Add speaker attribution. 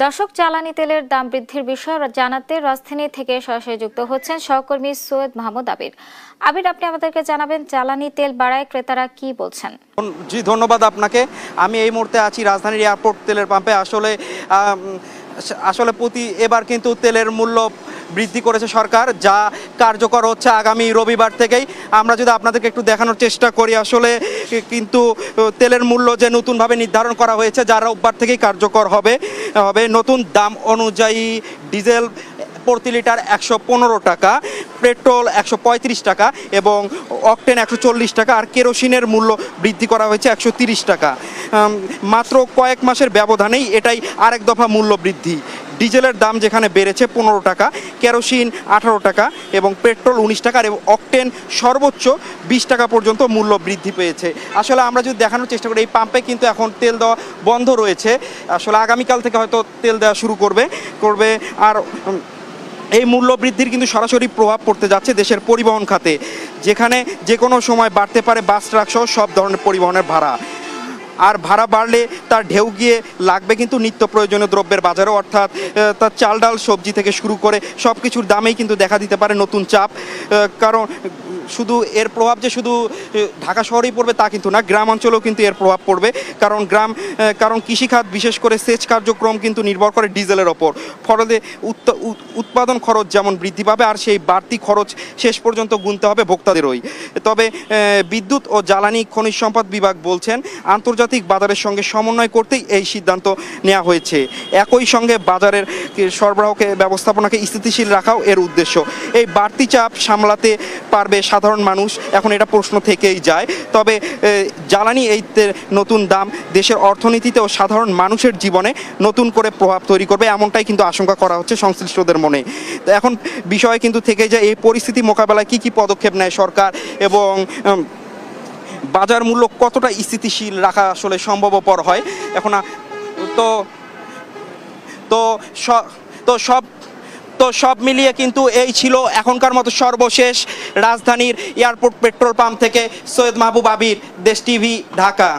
Speaker 1: দর্শক, জ্বালানি তেলের দাম বৃদ্ধির বিষয়ে জানাতে রাজধানী থেকে সরাসরি যুক্ত হচ্ছেন সহকর্মী সৈয়দ মাহমুদ আবির। আবির, আপনি আমাদেরকে জানাবেন জ্বালানি তেল বাড়ায় ক্রেতারা কি বলছেন?
Speaker 2: জি, ধন্যবাদ আপনাকে। আমি এই মুহূর্তে আছি রাজধানীর এয়ারপোর্ট তেলের পাম্পে। আসলে এবার কিন্তু তেলের মূল্য বৃদ্ধি করেছে সরকার, যা কার্যকর হচ্ছে আগামী রবিবার থেকেই। আমরা যদি আপনাদেরকে একটু দেখানোর চেষ্টা করি, আসলে কিন্তু তেলের মূল্য যে নতুনভাবে নির্ধারণ করা হয়েছে, যা রোববার থেকেই কার্যকর হবে। নতুন দাম অনুযায়ী ডিজেল প্রতি লিটার 115 টাকা, পেট্রোল 135 টাকা এবং অকটেন 140 টাকা, আর কেরোসিনের মূল্য বৃদ্ধি করা হয়েছে 130 টাকা। মাত্র কয়েক মাসের ব্যবধানেই এটাই আরেক দফা মূল্য বৃদ্ধি। ডিজেলের দাম যেখানে বেড়েছে 15 টাকা, কেরোসিন 18 টাকা এবং পেট্রোল 19 টাকা এবং অকটেন সর্বোচ্চ 20 টাকা পর্যন্ত মূল্য বৃদ্ধি পেয়েছে। আসলে আমরা যদি দেখানোর চেষ্টা করি, এই পাম্পে কিন্তু এখন তেল দেওয়া বন্ধ রয়েছে। আসলে আগামীকাল থেকে হয়তো তেল দেওয়া শুরু করবে। আর এই মূল্য বৃদ্ধির কিন্তু সরাসরি প্রভাব পড়তে যাচ্ছে দেশের পরিবহন খাতে, যেখানে যে কোনো সময় বাড়তে পারে বাস, ট্রাক সহ সব ধরনের পরিবহনের ভাড়া। আর ভাড়া বাড়লে তার ঢেউ গিয়ে লাগবে কিন্তু নিত্য প্রয়োজনীয় দ্রব্যের বাজারে, অর্থাৎ তার চাল, ডাল, সবজি থেকে শুরু করে সব কিছুর দামেই কিন্তু দেখা দিতে পারে নতুন চাপ। কারণ শুধু এর প্রভাব যে শুধু ঢাকা শহরেই পড়বে তা কিন্তু না, গ্রাম অঞ্চলেও কিন্তু এর প্রভাব পড়বে। কারণ কৃষিখাত, বিশেষ করে সেচ কার্যক্রম কিন্তু নির্ভর করে ডিজেলের ওপর। ফলে উৎপাদন খরচ যেমন বৃদ্ধি পাবে, আর সেই বাড়তি খরচ শেষ পর্যন্ত গুনতে হবে ভোক্তাদেরই। তবে বিদ্যুৎ ও জ্বালানি খনিজ সম্পদ বিভাগ বলছেন, আন্তর্জাতিক বাজারের সঙ্গে সমন্বয় করতেই এই সিদ্ধান্ত নেওয়া হয়েছে। একই সঙ্গে বাজারের সরবরাহকে ব্যবস্থাপনাকে স্থিতিশীল রাখাও এর উদ্দেশ্য। এই বাড়তি চাপ সামলাতে পারবে সাধারণ মানুষ, এখন এটা প্রশ্ন থেকেই যায়। তবে জ্বালানি এই নতুন দাম দেশের অর্থনীতিতে ও সাধারণ মানুষের জীবনে নতুন করে প্রভাব তৈরি করবে, এমনটাই কিন্তু আশঙ্কা করা হচ্ছে সংশ্লিষ্টদের মনে। তো এখন বিষয় কিন্তু থেকেই যায় এই পরিস্থিতি মোকাবেলায় কি পদক্ষেপ নেয় সরকার এবং বাজার মূল্য কতটা স্থিতিশীল রাখা আসলে সম্ভবপর হয়। এখন তো তো তো সব মিলিয়ে কিন্তু এই ছিল এখনকার মতো সর্বশেষ রাজধানীর এয়ারপোর্ট পেট্রোল পাম্প থেকে সৈয়দ মাহবুব আবির, দেশ টিভি, ঢাকা।